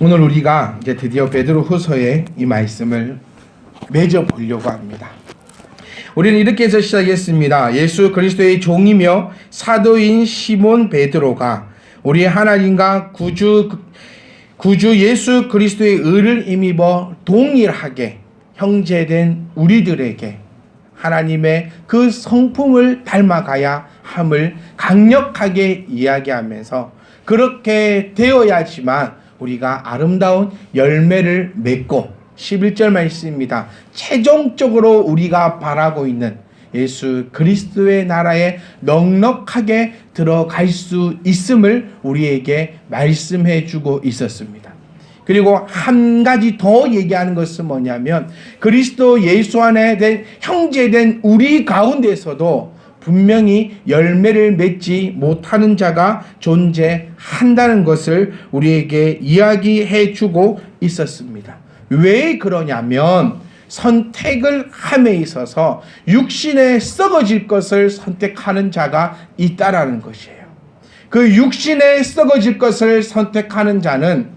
오늘 우리가 이제 드디어 베드로후서의 이 말씀을 맺어 보려고 합니다. 우리는 이렇게 해서 시작했습니다. 예수 그리스도의 종이며 사도인 시몬 베드로가 우리 하나님과 구주 예수 그리스도의 의를 힘입어 동일하게 형제된 우리들에게 하나님의 그 성품을 닮아가야 함을 강력하게 이야기하면서 그렇게 되어야지만 우리가 아름다운 열매를 맺고 11절 말씀입니다. 최종적으로 우리가 바라고 있는 예수 그리스도의 나라에 넉넉하게 들어갈 수 있음을 우리에게 말씀해 주고 있었습니다. 그리고 한 가지 더 얘기하는 것은 뭐냐면 그리스도 예수 안에 된 형제된 우리 가운데서도 분명히 열매를 맺지 못하는 자가 존재한다는 것을 우리에게 이야기해 주고 있었습니다. 왜 그러냐면 선택을 함에 있어서 육신에 썩어질 것을 선택하는 자가 있다라는 것이에요. 그 육신에 썩어질 것을 선택하는 자는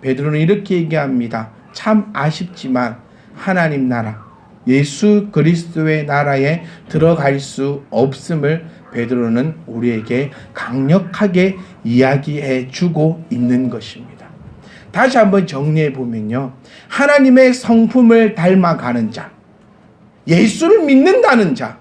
베드로는 이렇게 얘기합니다. 참 아쉽지만 하나님 나라 예수 그리스도의 나라에 들어갈 수 없음을 베드로는 우리에게 강력하게 이야기해 주고 있는 것입니다. 다시 한번 정리해 보면요. 하나님의 성품을 닮아가는 자, 예수를 믿는다는 자,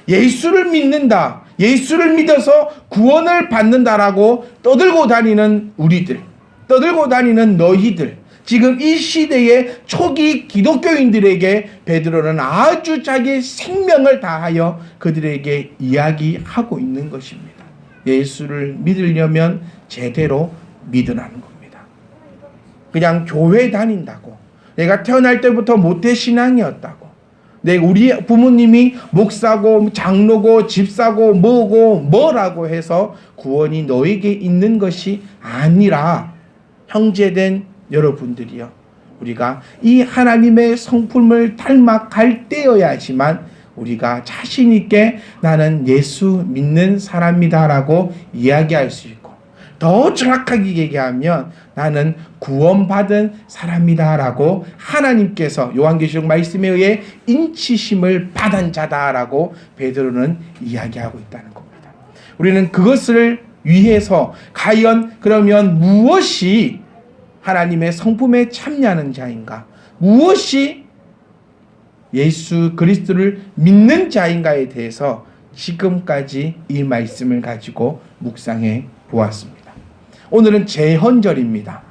예수를 믿는다, 예수를 믿어서 구원을 받는다라고 떠들고 다니는 우리들, 떠들고 다니는 너희들, 지금 이 시대의 초기 기독교인들에게 베드로는 아주 자기 생명을 다하여 그들에게 이야기하고 있는 것입니다. 예수를 믿으려면 제대로 믿으라는 겁니다. 그냥 교회 다닌다고, 내가 태어날 때부터 모태신앙이었다고, 우리 부모님이 목사고 장로고 집사고 뭐라고 해서 구원이 너에게 있는 것이 아니라 형제된 여러분들이요, 우리가 이 하나님의 성품을 닮아갈 때여야지만 우리가 자신 있게 나는 예수 믿는 사람이다라고 이야기할 수 있고, 더 정확하게 얘기하면 나는 구원받은 사람이다라고 하나님께서 요한계시록 말씀에 의해 인치심을 받은 자다라고 베드로는 이야기하고 있다는 겁니다. 우리는 그것을 위해서 과연 그러면 무엇이 하나님의 성품에 참여하는 자인가, 무엇이 예수 그리스도를 믿는 자인가에 대해서 지금까지 이 말씀을 가지고 묵상해 보았습니다. 오늘은 제헌절입니다.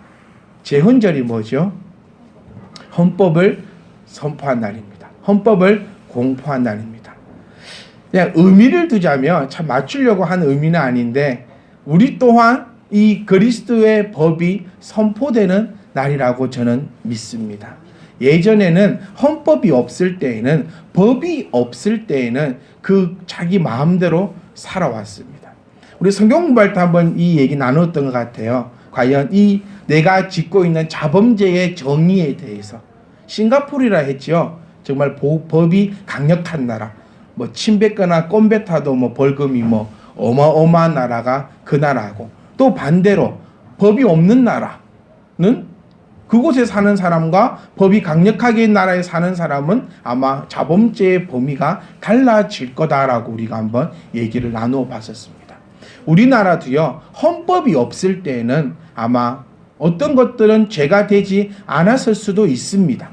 제헌절이 뭐죠? 헌법을 선포한 날입니다. 헌법을 공포한 날입니다. 그냥 의미를 두자면 참 맞추려고 한 의미는 아닌데, 우리 또한 이 그리스도의 법이 선포되는 날이라고 저는 믿습니다. 예전에는 헌법이 없을 때에는, 법이 없을 때에는 그 자기 마음대로 살아왔습니다. 우리 성경 공부할 때 한번 이 얘기 나눴던 것 같아요. 과연 이 내가 짓고 있는 자범죄의 정의에 대해서. 싱가포르라 했죠. 정말 법이 강력한 나라. 침 뱉거나 껌 뱉어도 벌금이 어마어마한 나라가 그 나라고, 또 반대로 법이 없는 나라는 그곳에 사는 사람과 법이 강력하게 나라에 사는 사람은 아마 자범죄의 범위가 달라질 거다라고 우리가 한번 얘기를 나누어 봤었습니다. 우리나라도요, 헌법이 없을 때에는 아마 어떤 것들은 죄가 되지 않았을 수도 있습니다.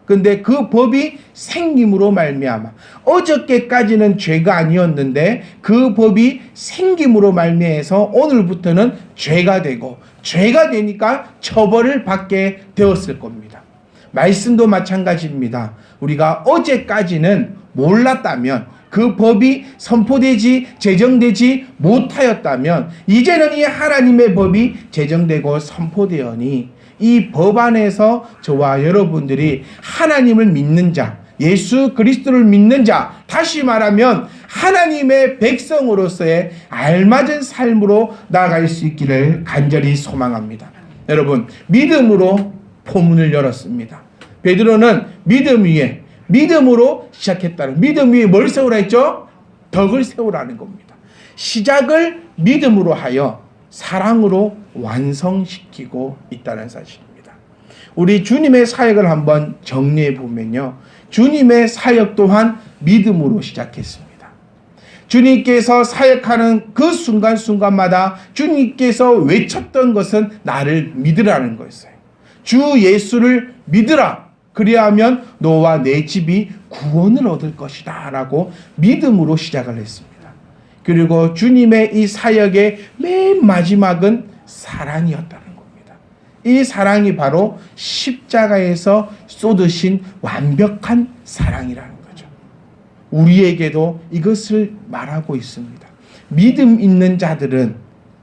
근데 그 법이 생김으로 말미암아, 어저께까지는 죄가 아니었는데 그 법이 생김으로 말미암아서 오늘부터는 죄가 되고, 죄가 되니까 처벌을 받게 되었을 겁니다. 말씀도 마찬가지입니다. 우리가 어제까지는 몰랐다면, 그 법이 선포되지 제정되지 못하였다면, 이제는 이 하나님의 법이 제정되고 선포되어니 이 법 안에서 저와 여러분들이 하나님을 믿는 자, 예수 그리스도를 믿는 자, 다시 말하면 하나님의 백성으로서의 알맞은 삶으로 나아갈 수 있기를 간절히 소망합니다. 여러분, 믿음으로 포문을 열었습니다. 베드로는 믿음 위에, 믿음으로 시작했다는, 믿음 위에 뭘 세우라 했죠? 덕을 세우라는 겁니다. 시작을 믿음으로 하여 사랑으로 완성시키고 있다는 사실입니다. 우리 주님의 사역을 한번 정리해 보면요, 주님의 사역 또한 믿음으로 시작했습니다. 주님께서 사역하는 그 순간순간마다 주님께서 외쳤던 것은 나를 믿으라는 거였어요. 주 예수를 믿으라. 그리하면 너와 내 집이 구원을 얻을 것이다 라고 믿음으로 시작을 했습니다. 그리고 주님의 이 사역의 맨 마지막은 사랑이었다는 겁니다. 이 사랑이 바로 십자가에서 쏟으신 완벽한 사랑이라는 거죠. 우리에게도 이것을 말하고 있습니다. 믿음 있는 자들은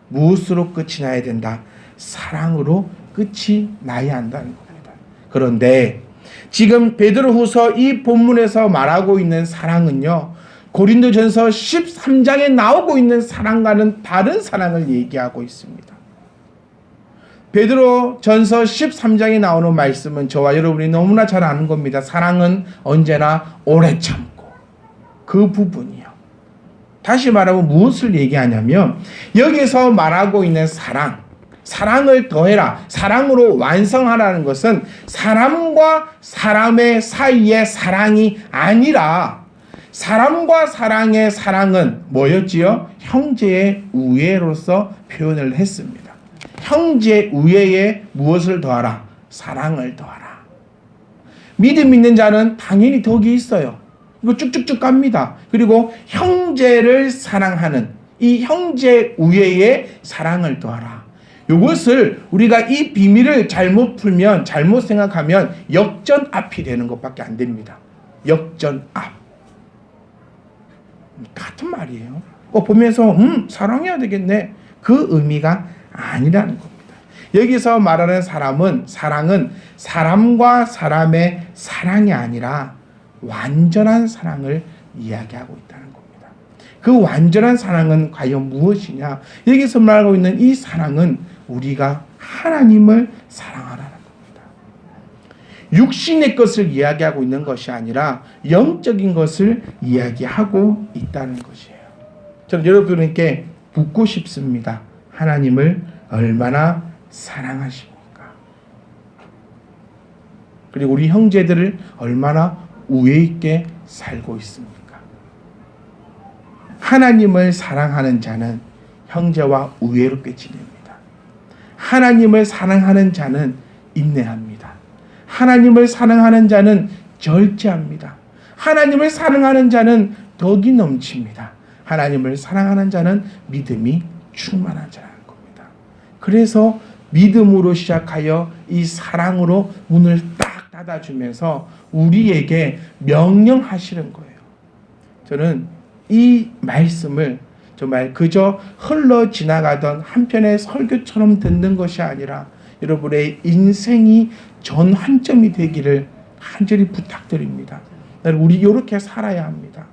무엇으로 끝이 나야 된다? 사랑으로 끝이 나야 한다는 겁니다. 그런데 지금 베드로후서 이 본문에서 말하고 있는 사랑은요, 고린도전서 13장에 나오고 있는 사랑과는 다른 사랑을 얘기하고 있습니다. 베드로전서 13장에 나오는 말씀은 저와 여러분이 너무나 잘 아는 겁니다. 사랑은 언제나 오래 참고, 그 부분이요. 다시 말하면 무엇을 얘기하냐면, 여기서 말하고 있는 사랑을 더해라, 사랑으로 완성하라는 것은 사람과 사람의 사이의 사랑이 아니라, 사람과 사랑의 사랑은 뭐였지요? 형제의 우애로서 표현을 했습니다. 형제 우애에 무엇을 더하라? 사랑을 더하라. 믿음 있는 자는 당연히 덕이 있어요. 이거 쭉쭉쭉 갑니다. 그리고 형제를 사랑하는 이 형제 우애에 사랑을 더하라. 이것을 우리가 이 비밀을 잘못 풀면, 잘못 생각하면 역전 앞이 되는 것밖에 안 됩니다. 역전 앞. 같은 말이에요. 보면서 사랑해야 되겠네, 그 의미가 아니라는 겁니다. 여기서 말하는 사랑은 사람과 사람의 사랑이 아니라 완전한 사랑을 이야기하고 있다는 겁니다. 그 완전한 사랑은 과연 무엇이냐? 여기서 말하고 있는 이 사랑은 우리가 하나님을 사랑하라는 겁니다. 육신의 것을 이야기하고 있는 것이 아니라 영적인 것을 이야기하고 있다는 것이에요. 저는 여러분께 묻고 싶습니다. 하나님을 얼마나 사랑하십니까? 그리고 우리 형제들을 얼마나 우애 있게 살고 있습니까? 하나님을 사랑하는 자는 형제와 우애롭게 지냅니다. 하나님을 사랑하는 자는 인내합니다. 하나님을 사랑하는 자는 절제합니다. 하나님을 사랑하는 자는 덕이 넘칩니다. 하나님을 사랑하는 자는 믿음이 충만한 자라는 겁니다. 그래서 믿음으로 시작하여 이 사랑으로 문을 딱 닫아주면서 우리에게 명령하시는 거예요. 저는 이 말씀을 정말 그저 흘러 지나가던 한편의 설교처럼 듣는 것이 아니라 여러분의 인생이 전환점이 되기를 간절히 부탁드립니다. 우리 이렇게 살아야 합니다.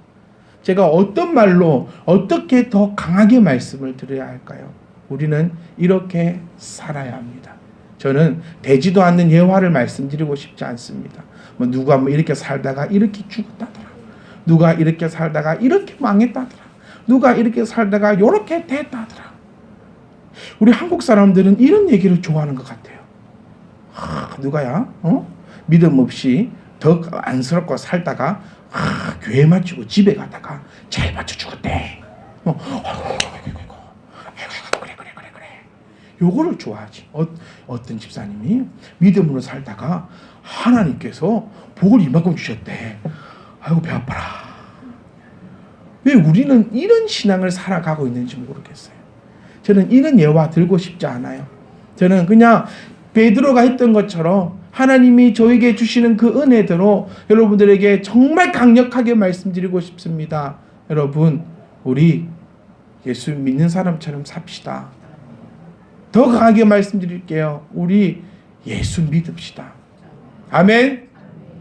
제가 어떤 말로 어떻게 더 강하게 말씀을 드려야 할까요? 우리는 이렇게 살아야 합니다. 저는 되지도 않는 예화를 말씀드리고 싶지 않습니다. 누가 이렇게 살다가 이렇게 죽었다더라. 누가 이렇게 살다가 이렇게 망했다더라. 누가 이렇게 살다가 이렇게 됐다더라. 우리 한국 사람들은 이런 얘기를 좋아하는 것 같아요. 누가야? 믿음 없이 더 안쓰럽고 살다가 교회 마치고 집에 가다가 잘 맞춰 죽었대. 그래. 요거를 좋아하지. 어떤 집사님이 믿음으로 살다가 하나님께서 복을 이만큼 주셨대. 아이고 배 아파라. 왜 우리는 이런 신앙을 살아가고 있는지 모르겠어요. 저는 이런 예화 들고 싶지 않아요. 저는 그냥 베드로가 했던 것처럼 하나님이 저에게 주시는 그 은혜대로 여러분들에게 정말 강력하게 말씀드리고 싶습니다. 여러분, 우리 예수 믿는 사람처럼 삽시다. 더 강하게 말씀드릴게요. 우리 예수 믿읍시다. 아멘.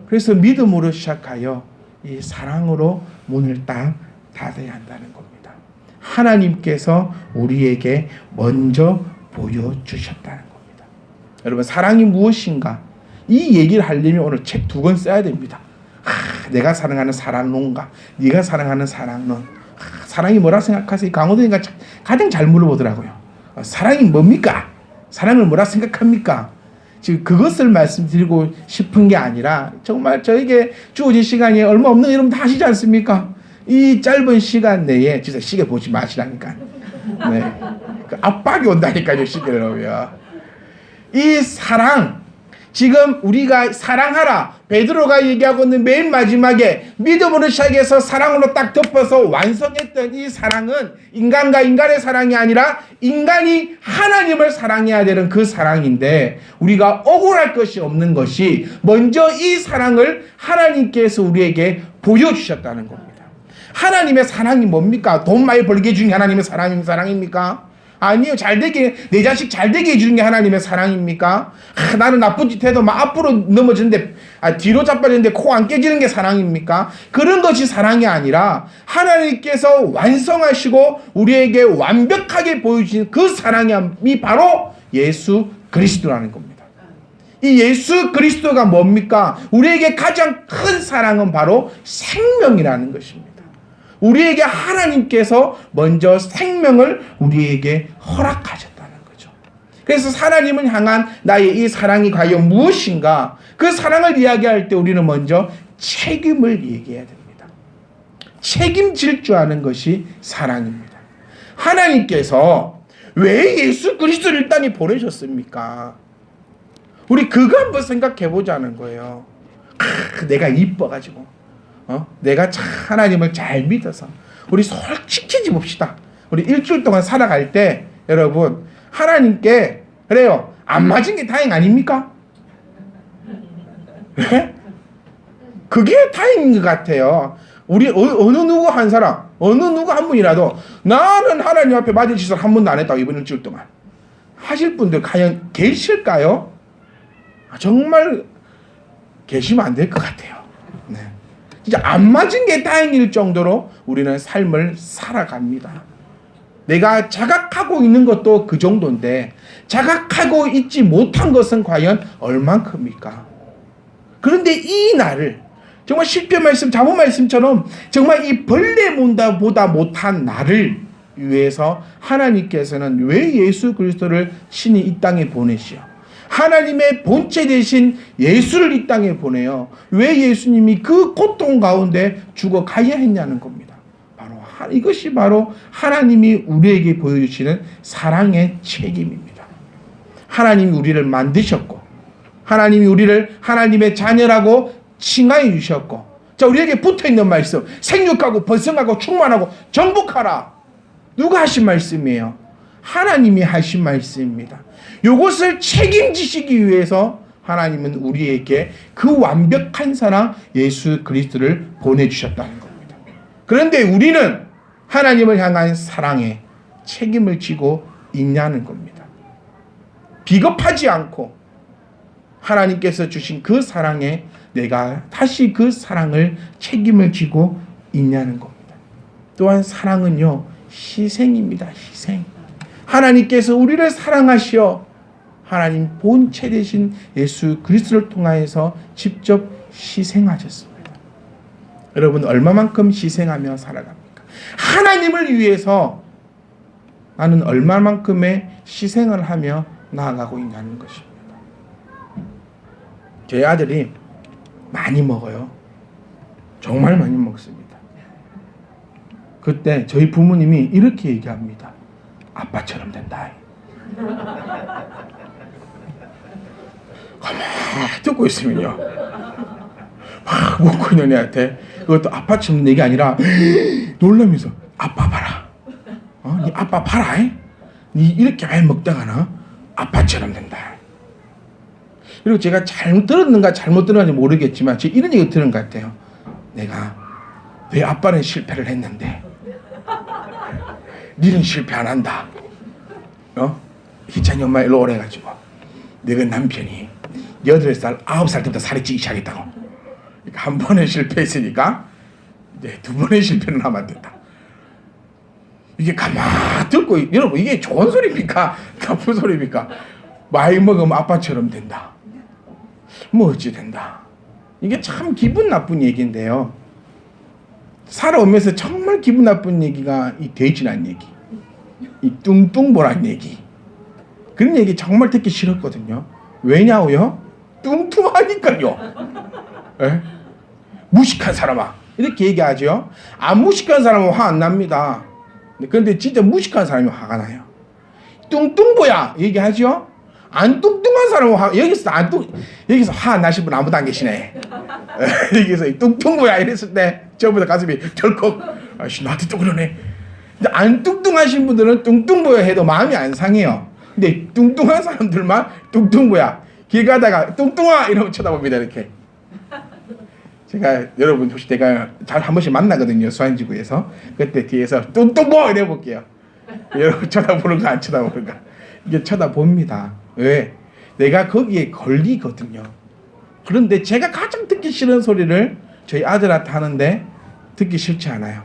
그래서 믿음으로 시작하여 이 사랑으로 문을 딱 닫아야 한다는 겁니다. 하나님께서 우리에게 먼저 보여주셨다는 겁니다. 여러분, 사랑이 무엇인가? 이 얘기를 하려면 오늘 책 2권 써야 됩니다. 내가 사랑하는 사랑론가, 네가 사랑하는 사랑론. 사랑이 뭐라 생각하세요? 강호동이가 가장 잘 물어보더라고요. 사랑이 뭡니까? 사랑을 뭐라 생각합니까? 지금 그것을 말씀드리고 싶은 게 아니라 정말 저에게 주어진 시간이 얼마 없는 여러분 다 아시지 않습니까? 이 짧은 시간 내에 진짜 시계 보지 마시라니까. 네. 그 압박이 온다니까요, 시계를 보면. 이 사랑, 지금 우리가 사랑하라 베드로가 얘기하고 있는 맨 마지막에 믿음으로 시작해서 사랑으로 딱 덮어서 완성했던 이 사랑은 인간과 인간의 사랑이 아니라 인간이 하나님을 사랑해야 되는 그 사랑인데, 우리가 억울할 것이 없는 것이 먼저 이 사랑을 하나님께서 우리에게 보여주셨다는 겁니다. 하나님의 사랑이 뭡니까? 돈 많이 벌게 해주는 게 하나님의 사랑입니까? 아니요. 내 자식 잘되게 해주는 게 하나님의 사랑입니까? 나는 나쁜 짓 해도 막 앞으로 넘어지는데, 뒤로 자빠지는데 코 안 깨지는 게 사랑입니까? 그런 것이 사랑이 아니라 하나님께서 완성하시고 우리에게 완벽하게 보여주신 그 사랑이 바로 예수 그리스도라는 겁니다. 이 예수 그리스도가 뭡니까? 우리에게 가장 큰 사랑은 바로 생명이라는 것입니다. 우리에게 하나님께서 먼저 생명을 우리에게 허락하셨다는 거죠. 그래서 하나님을 향한 나의 이 사랑이 과연 무엇인가? 그 사랑을 이야기할 때 우리는 먼저 책임을 얘기해야 됩니다. 책임질 줄 아는 것이 사랑입니다. 하나님께서 왜 예수 그리스도를 이 땅에 보내셨습니까? 우리 그거 한번 생각해 보자는 거예요. 내가 이뻐가지고 내가 참 하나님을 잘 믿어서, 우리 솔직히 봅시다. 우리 일주일 동안 살아갈 때 여러분 하나님께 그래요, 안 맞은 게 다행 아닙니까? 네? 그게 다행인 것 같아요. 우리 어느 누구 한 사람, 어느 누구 한 분이라도 나는 하나님 앞에 맞은 짓을 한 번도 안 했다고 이번 일주일 동안 하실 분들 과연 계실까요? 정말 계시면 안 될 것 같아요. 네. 진짜 안 맞은 게 다행일 정도로 우리는 삶을 살아갑니다. 내가 자각하고 있는 것도 그 정도인데 자각하고 있지 못한 것은 과연 얼만큼입니까? 그런데 이 나를 정말 시편 말씀, 잠언 말씀처럼 정말 이 벌레보다 못한 나를 위해서 하나님께서는 왜 예수 그리스도를 친히 이 땅에 보내시오? 하나님의 본체 되신 예수를 이 땅에 보내요. 왜 예수님이 그 고통 가운데 죽어가야 했냐는 겁니다. 이것이 바로 하나님이 우리에게 보여주시는 사랑의 책임입니다. 하나님이 우리를 만드셨고, 하나님이 우리를 하나님의 자녀라고 칭하여 주셨고, 자, 우리에게 붙어있는 말씀, 생육하고 번성하고 충만하고 정복하라. 누가 하신 말씀이에요? 하나님이 하신 말씀입니다. 이것을 책임지시기 위해서 하나님은 우리에게 그 완벽한 사랑 예수 그리스도를 보내주셨다는 겁니다. 그런데 우리는 하나님을 향한 사랑에 책임을 지고 있냐는 겁니다. 비겁하지 않고 하나님께서 주신 그 사랑에 내가 다시 그 사랑을 책임을 지고 있냐는 겁니다. 또한 사랑은요, 희생입니다. 희생. 하나님께서 우리를 사랑하시어 하나님 본체 되신 예수 그리스도를 통하여서 직접 희생하셨습니다. 여러분 얼마만큼 희생하며 살아갑니까? 하나님을 위해서 나는 얼마만큼의 희생을 하며 나아가고 있냐는 것입니다. 저희 아들이 많이 먹어요. 정말 많이 먹습니다. 그때 저희 부모님이 이렇게 얘기합니다. 아빠처럼 된다. 가만히 듣고 있으면요, 막 먹고 있는 애한테 그것도 아빠처럼 얘기 아니라 놀라면서 아빠 봐라. 네 아빠 봐라. 네 이렇게 많이 먹다가는 아빠처럼 된다. 그리고 제가 잘못 들었는가 잘못 들었는지 모르겠지만 제가 이런 얘기 들은 것 같아요. 내가 왜 아빠는 실패를 했는데 니는 실패 안 한다. 희찬이 엄마 일로 오래가지고 내가 남편이 8살, 9살 때부터 살이 찌기 시작했다고. 그러니까 한 번에 실패했으니까 이제 두 번의 실패는 하면 안 된다. 이게 가만히 듣고, 여러분 이게 좋은 소리입니까? 나쁜 소리입니까? 많이 먹으면 아빠처럼 된다. 뭐 어찌 된다. 이게 참 기분 나쁜 얘기인데요. 살아오면서 정말 기분 나쁜 얘기가 이 돼지란 얘기, 이 뚱뚱보란 얘기, 그런 얘기 정말 듣기 싫었거든요. 왜냐고요? 뚱뚱하니까요. 에? 무식한 사람아 이렇게 얘기하죠. 안 무식한 사람은 화 안 납니다. 그런데 진짜 무식한 사람이 화가 나요. 뚱뚱보야 얘기하죠. 안 뚱뚱한 사람은 여기서 화 안 나신 분 아무도 안 계시네. 여기서 뚱뚱보야 이랬을 때 저보다 가슴이 덜컥 아씨 나한테 또 그러네. 근데 안 뚱뚱하신 분들은 뚱뚱보야 해도 마음이 안 상해요. 근데 뚱뚱한 사람들만 뚱뚱보야 길 가다가 뚱뚱아 이러면 쳐다봅니다. 이렇게. 제가 여러분 혹시 제가 잘 한 번씩 만나거든요. 수안지구에서. 그때 뒤에서 뚱뚱보 이래 볼게요. 여러분 쳐다보는가 안 쳐다보는가. 이게 쳐다봅니다. 왜? 내가 거기에 걸리거든요. 그런데 제가 가장 듣기 싫은 소리를 저희 아들한테 하는데 듣기 싫지 않아요.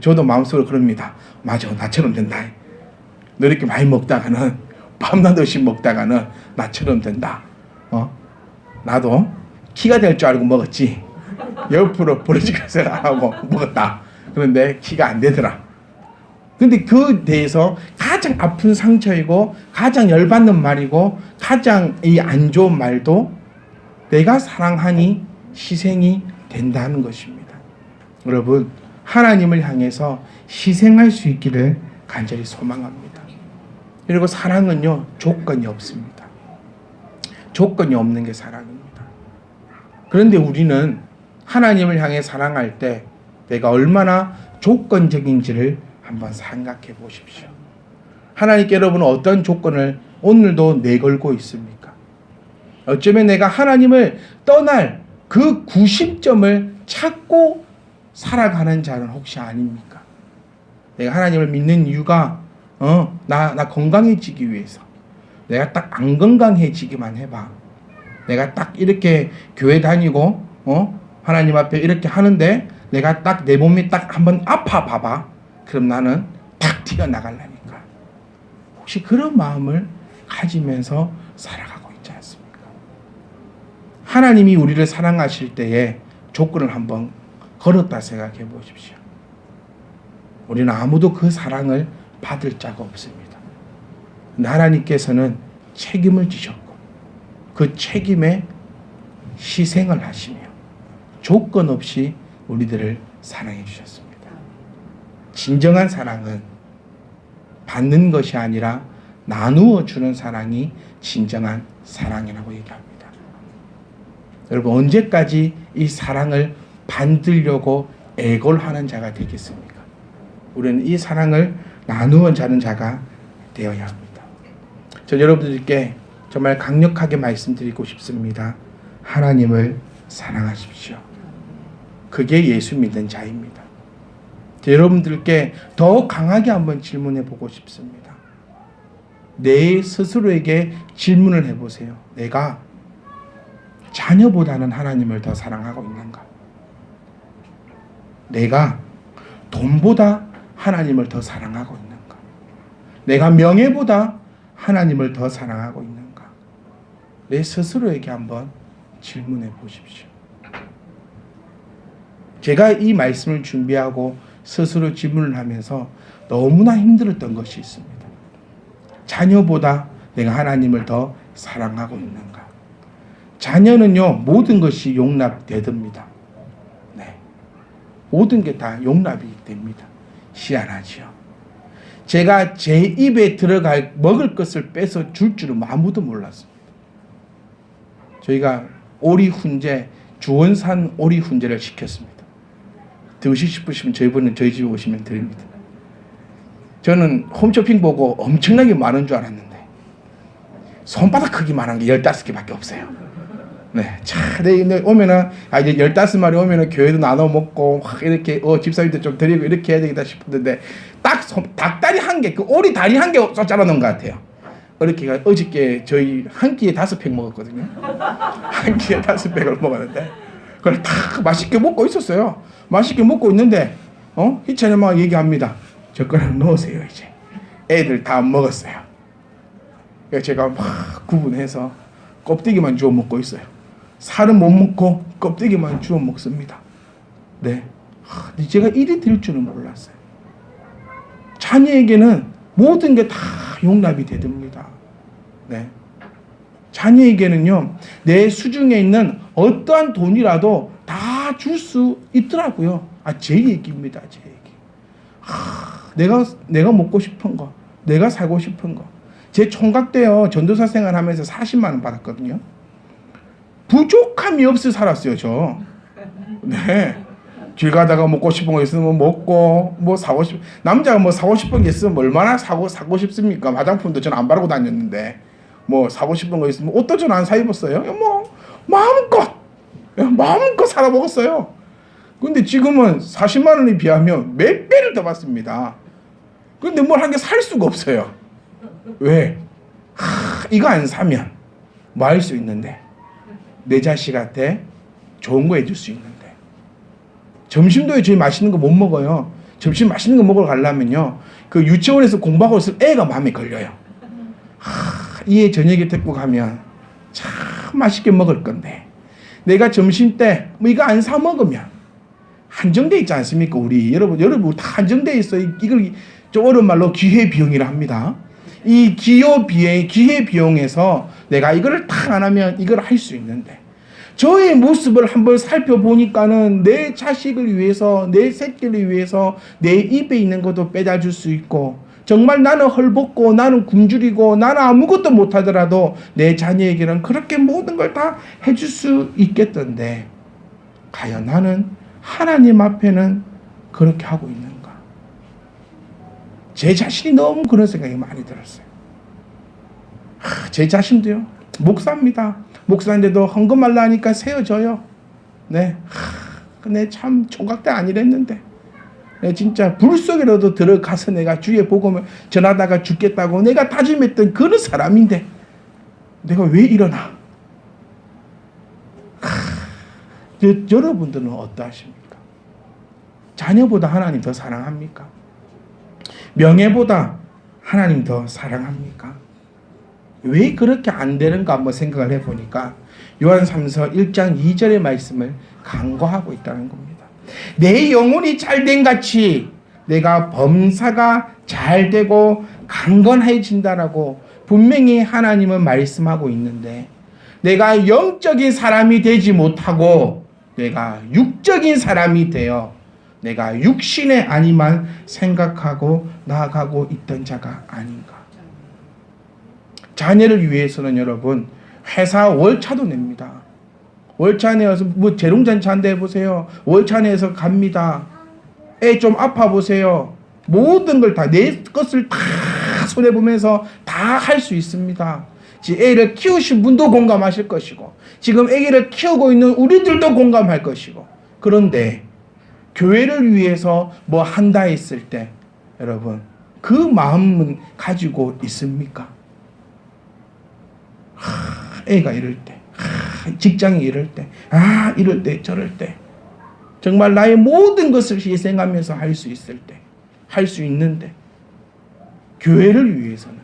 저도 마음속으로 그럽니다. 맞아 나처럼 된다. 너 이렇게 많이 먹다가는 밤낮 없이 먹다가는 나처럼 된다. 나도 키가 될 줄 알고 먹었지. 옆으로 버려지게 생각하고 먹었다. 그런데 키가 안 되더라. 근데 그 대해서 가장 아픈 상처이고 가장 열받는 말이고 가장 이 안 좋은 말도 내가 사랑하니 희생이 된다는 것입니다. 여러분 하나님을 향해서 희생할 수 있기를 간절히 소망합니다. 그리고 사랑은요 조건이 없습니다. 조건이 없는 게 사랑입니다. 그런데 우리는 하나님을 향해 사랑할 때 내가 얼마나 조건적인지를 한번 생각해 보십시오. 하나님께 여러분은 어떤 조건을 오늘도 내걸고 있습니까? 어쩌면 내가 하나님을 떠날 그 구심점을 찾고 살아가는 자는 혹시 아닙니까? 내가 하나님을 믿는 이유가 나 건강해지기 위해서. 내가 딱 안 건강해지기만 해봐. 내가 딱 이렇게 교회 다니고 하나님 앞에 이렇게 하는데 내가 딱 내 몸이 딱 한번 아파 봐봐. 그럼 나는 탁 튀어나가려니까. 혹시 그런 마음을 가지면서 살아가고 있지 않습니까? 하나님이 우리를 사랑하실 때에 조건을 한번 걸었다 생각해 보십시오. 우리는 아무도 그 사랑을 받을 자가 없습니다. 근데 하나님께서는 책임을 지셨고 그 책임에 희생을 하시며 조건 없이 우리들을 사랑해 주셨습니다. 진정한 사랑은 받는 것이 아니라 나누어 주는 사랑이 진정한 사랑이라고 얘기합니다. 여러분 언제까지 이 사랑을 받으려고 애걸하는 자가 되겠습니까? 우리는 이 사랑을 나누어 자는 자가 되어야 합니다. 저 여러분들께 정말 강력하게 말씀드리고 싶습니다. 하나님을 사랑하십시오. 그게 예수 믿는 자입니다. 여러분들께 더 강하게 한번 질문해 보고 싶습니다. 내 스스로에게 질문을 해보세요. 내가 자녀보다는 하나님을 더 사랑하고 있는가? 내가 돈보다 하나님을 더 사랑하고 있는가? 내가 명예보다 하나님을 더 사랑하고 있는가? 내 스스로에게 한번 질문해 보십시오. 제가 이 말씀을 준비하고 스스로 질문을 하면서 너무나 힘들었던 것이 있습니다. 자녀보다 내가 하나님을 더 사랑하고 있는가? 자녀는요 모든 것이 용납되답니다. 네, 모든 게 다 용납이 됩니다. 희한하지요. 제가 제 입에 들어갈 먹을 것을 빼서 줄 줄은 아무도 몰랐습니다. 저희가 오리 훈제, 주원산 오리 훈제를 시켰습니다. 드시고 싶으시면 저희 집에 오시면 드립니다. 저는 홈쇼핑 보고 엄청나게 많은 줄 알았는데 손바닥 크기만한 게 15개밖에 없어요. 네, 근데 오면은 이제 15마리 오면은 교회도 나눠 먹고 이렇게 집사님들 좀 드리고 이렇게 해야 되겠다 싶었는데 딱 닭다리 한 개, 그 오리 다리 한 개 잘라 놓은 것 같아요. 이렇게 어저께 저희 한 끼에 5팩 먹었거든요. 한 끼에 5팩을 먹었는데 그걸 다 맛있게 먹고 있었어요. 맛있게 먹고 있는데 희찬이 막 얘기합니다. 젓가락 넣으세요 이제. 애들 다 먹었어요. 그래서 제가 막 구분해서 껍데기만 주워 먹고 있어요. 살은 못 먹고 껍데기만 주워 먹습니다. 네, 제가 일이 될 줄은 몰랐어요. 자녀에게는 모든 게 다 용납이 되답니다. 네. 자녀에게는요, 내 수중에 있는 어떠한 돈이라도 다 줄 수 있더라고요. 제 얘기입니다. 제 얘기. 내가 먹고 싶은 거, 내가 살고 싶은 거. 제 총각 때요, 전도사 생활하면서 40만 원 받았거든요. 부족함이 없이 살았어요, 저. 네. 길 가다가 먹고 싶은 거 있으면 먹고, 남자가 뭐 사고 싶은 게 있으면 얼마나 사고 싶습니까? 화장품도 저는 안 바르고 다녔는데, 뭐 사고 싶은 거 있으면 옷도 저는 안 사 입었어요. 뭐, 마음껏 사다 먹었어요. 근데 지금은 40만 원에 비하면 몇 배를 더 받습니다. 근데 뭘 한 개 살 수가 없어요. 왜? 이거 안 사면 뭐 할 수 있는데, 내 자식한테 좋은 거 해줄 수 있는데. 점심도 저희 맛있는 거 못 먹어요. 점심 맛있는 거 먹으러 가려면요, 그 유치원에서 공부하고 있을 애가 마음에 걸려요. 이 저녁에 데리고 가면 참 맛있게 먹을 건데, 내가 점심 때 뭐 이거 안 사 먹으면 한정돼 있지 않습니까? 여러분 다 한정돼 있어요. 이걸 좀 어려운 말로 기회비용이라 합니다. 이 기회비용에서 내가 이거를 딱 안 하면 이걸 할 수 있는데, 저의 모습을 한번 살펴보니까는 내 자식을 위해서, 내 새끼를 위해서 내 입에 있는 것도 빼다 줄 수 있고, 정말 나는 헐벗고 나는 굶주리고 나는 아무것도 못하더라도 내 자녀에게는 그렇게 모든 걸 다 해줄 수 있겠던데, 과연 나는 하나님 앞에는 그렇게 하고 있는가? 제 자신이 너무 그런 생각이 많이 들었어요. 제 자신도요, 목사입니다. 목사인데도 헌금하려 하니까 세워져요. 네. 근데 참 총각 때 아니랬는데, 진짜 불 속에라도 들어가서 내가 주의 복음을 전하다가 죽겠다고 내가 다짐했던 그런 사람인데, 내가 왜 이러나? 여러분들은 어떠하십니까? 자녀보다 하나님 더 사랑합니까? 명예보다 하나님 더 사랑합니까? 왜 그렇게 안 되는가 한번 생각을 해보니까 요한삼서 1장 2절의 말씀을 간과하고 있다는 겁니다. 내 영혼이 잘된 같이 내가 범사가 잘되고 강건해진다라고 분명히 하나님은 말씀하고 있는데, 내가 영적인 사람이 되지 못하고 내가 육적인 사람이 되어 내가 육신의 안위만 생각하고 나아가고 있던 자가 아닌가. 자녀를 위해서는 여러분, 회사 월차도 냅니다. 월차 내어서 뭐 재롱잔치 한대 해보세요. 월차 내서 갑니다. 애 좀 아파 보세요. 모든 걸 다, 내 것을 다 손해보면서 다 할 수 있습니다. 애를 키우신 분도 공감하실 것이고, 지금 애기를 키우고 있는 우리들도 공감할 것이고. 그런데 교회를 위해서 뭐 한다 했을 때 여러분, 그 마음은 가지고 있습니까? 애가 이럴 때, 직장이 이럴 때, 이럴 때 저럴 때, 정말 나의 모든 것을 희생하면서 할 수 있을 때, 할 수 있는데, 교회를 위해서는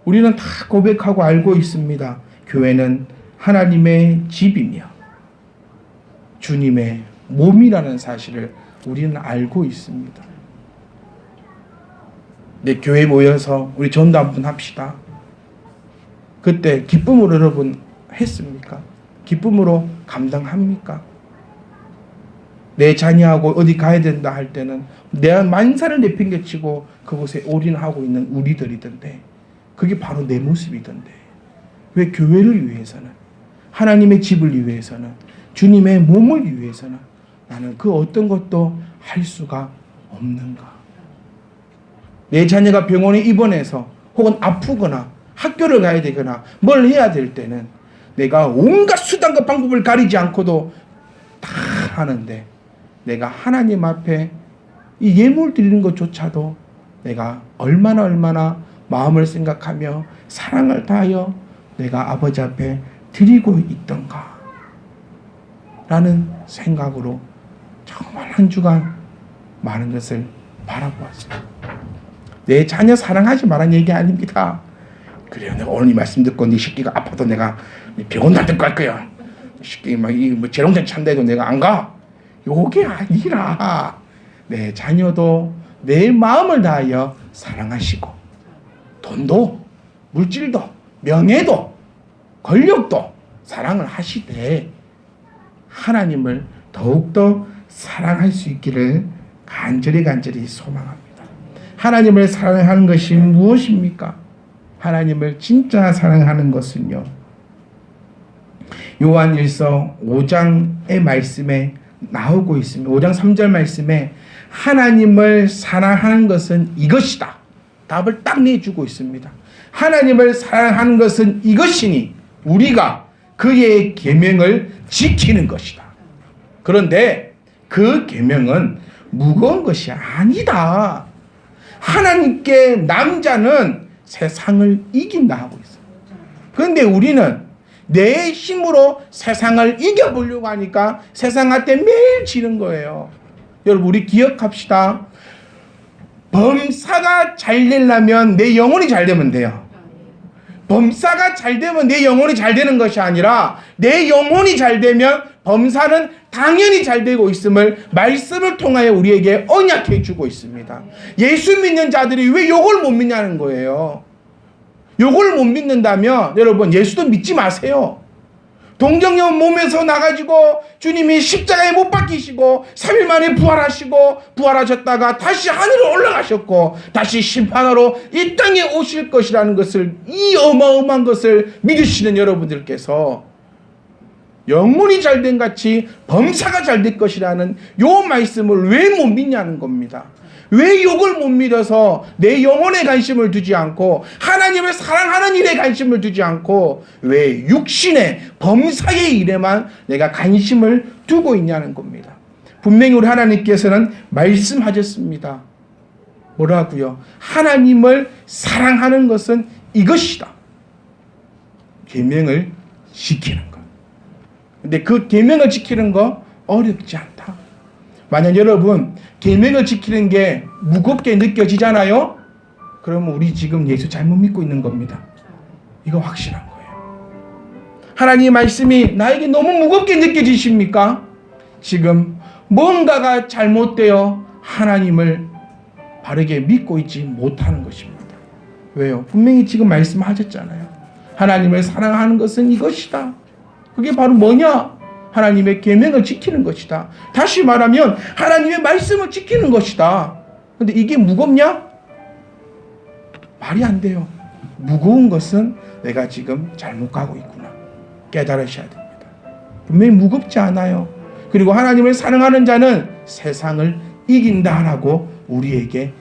우리는 다 고백하고 알고 있습니다. 교회는 하나님의 집이며 주님의 몸이라는 사실을 우리는 알고 있습니다. 내 교회 모여서 우리 전도 한번 합시다. 그때 기쁨으로 여러분 했습니까? 기쁨으로 감당합니까? 내 자녀하고 어디 가야 된다 할 때는 내가 만사를 내팽개치고 그곳에 올인하고 있는 우리들이던데, 그게 바로 내 모습이던데, 왜 교회를 위해서는, 하나님의 집을 위해서는, 주님의 몸을 위해서는 나는 그 어떤 것도 할 수가 없는가? 내 자녀가 병원에 입원해서 혹은 아프거나 학교를 가야 되거나 뭘 해야 될 때는 내가 온갖 수단과 방법을 가리지 않고도 다 하는데, 내가 하나님 앞에 이 예물 드리는 것조차도 내가 얼마나 마음을 생각하며 사랑을 다하여 내가 아버지 앞에 드리고 있던가 라는 생각으로 정말 한 주간 많은 것을 바라보았습니다. 내 자녀 사랑하지 말란 얘기 아닙니다. 그래요, 내가 오늘 이 말씀 듣고 네 새끼가 아파도 내가 병원 날 때까지 갈 거야. 새끼 막 재롱잔치 한다해도 내가 안 가. 요게 아니라 내 자녀도 내 마음을 다하여 사랑하시고, 돈도 물질도, 명예도, 권력도 사랑을 하시되 하나님을 더욱더 사랑할 수 있기를 간절히 소망합니다. 하나님을 사랑하는 것이 무엇입니까? 하나님을 진짜 사랑하는 것은요, 요한일서 5장의 말씀에 나오고 있습니다. 5장 3절 말씀에 하나님을 사랑하는 것은 이것이다. 답을 딱 내주고 있습니다. 하나님을 사랑하는 것은 이것이니 우리가 그의 계명을 지키는 것이다. 그런데 그 계명은 무거운 것이 아니다. 하나님께 남자는 세상을 이긴다 하고 있어요. 그런데 우리는 내 힘으로 세상을 이겨보려고 하니까 세상한테 매일 지는 거예요. 여러분, 우리 기억합시다. 범사가 잘 되려면 내 영혼이 잘 되면 돼요. 범사가 잘 되면 내 영혼이 잘 되는 것이 아니라 내 영혼이 잘 되면 범사는 당연히 잘 되고 있음을 말씀을 통하여 우리에게 언약해 주고 있습니다. 예수 믿는 자들이 왜 요걸 못 믿냐는 거예요. 요걸 못 믿는다면 여러분, 예수도 믿지 마세요. 동정녀 몸에서 나가지고 주님이 십자가에 못 박히시고 3일 만에 부활하셨다가 다시 하늘로 올라가셨고 다시 심판하러 이 땅에 오실 것이라는 것을, 이 어마어마한 것을 믿으시는 여러분들께서 영혼이 잘된 같이 범사가 잘 될 것이라는 요 말씀을 왜 못 믿냐는 겁니다. 왜 이걸 못 믿어서 내 영혼에 관심을 두지 않고 하나님을 사랑하는 일에 관심을 두지 않고 왜 육신의 범사의 일에만 내가 관심을 두고 있냐는 겁니다. 분명히 우리 하나님께서는 말씀하셨습니다. 뭐라고요? 하나님을 사랑하는 것은 이것이다. 계명을 지키는 것. 근데 그 계명을 지키는 거 어렵지 않다. 만약 여러분 계명을 지키는 게 무겁게 느껴지잖아요. 그러면 우리 지금 예수 잘못 믿고 있는 겁니다. 이거 확실한 거예요. 하나님의 말씀이 나에게 너무 무겁게 느껴지십니까? 지금 뭔가가 잘못되어 하나님을 바르게 믿고 있지 못하는 것입니다. 왜요? 분명히 지금 말씀하셨잖아요. 하나님을 사랑하는 것은 이것이다. 그게 바로 뭐냐? 하나님의 계명을 지키는 것이다. 다시 말하면 하나님의 말씀을 지키는 것이다. 근데 이게 무겁냐? 말이 안 돼요. 무거운 것은 내가 지금 잘못 가고 있구나. 깨달으셔야 됩니다. 분명히 무겁지 않아요. 그리고 하나님을 사랑하는 자는 세상을 이긴다라고 우리에게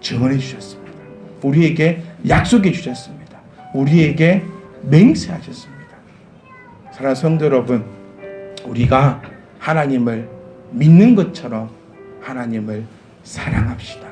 증언해 주셨습니다. 우리에게 약속해 주셨습니다. 우리에게 맹세하셨습니다. 사랑하는 성도 여러분, 우리가 하나님을 믿는 것처럼 하나님을 사랑합시다.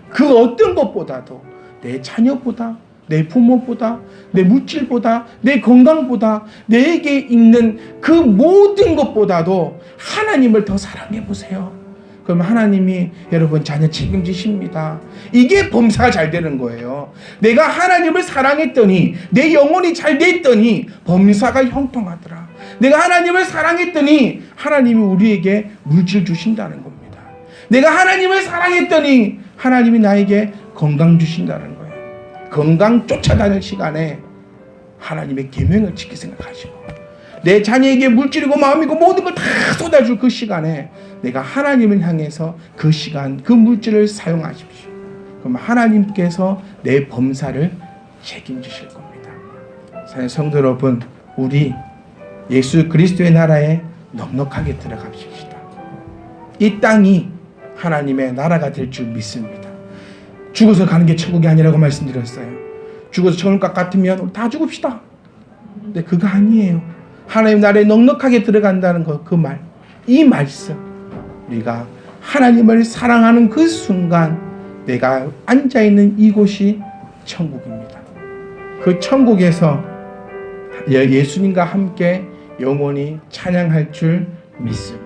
그 어떤 것보다도 내 자녀보다, 내 부모보다, 내 물질보다, 내 건강보다, 내게 있는 그 모든 것보다도 하나님을 더 사랑해 보세요. 그럼 하나님이 여러분 자녀 책임지십니다. 이게 범사가 잘 되는 거예요. 내가 하나님을 사랑했더니 내 영혼이 잘 됐더니 범사가 형통하더라. 내가 하나님을 사랑했더니 하나님이 우리에게 물질 주신다는 겁니다. 내가 하나님을 사랑했더니 하나님이 나에게 건강 주신다는 거예요. 건강 쫓아다닐 시간에 하나님의 계명을 지킬 생각하시고 내 자녀에게 물질이고 마음이고 모든 걸 다 쏟아줄 그 시간에 내가 하나님을 향해서 그 시간, 그 물질을 사용하십시오. 그럼 하나님께서 내 범사를 책임지실 겁니다. 사랑하는 성도 여러분, 우리 예수 그리스도의 나라에 넉넉하게 들어갑시다. 이 땅이 하나님의 나라가 될 줄 믿습니다. 죽어서 가는 게 천국이 아니라고 말씀드렸어요. 죽어서 천국 같으면 다 죽읍시다. 근데 그거 아니에요. 하나님 나라에 넉넉하게 들어간다는 것, 그 말, 이 말씀, 우리가 하나님을 사랑하는 그 순간 내가 앉아있는 이곳이 천국입니다. 그 천국에서 예수님과 함께 영원히 찬양할 줄 믿습니다.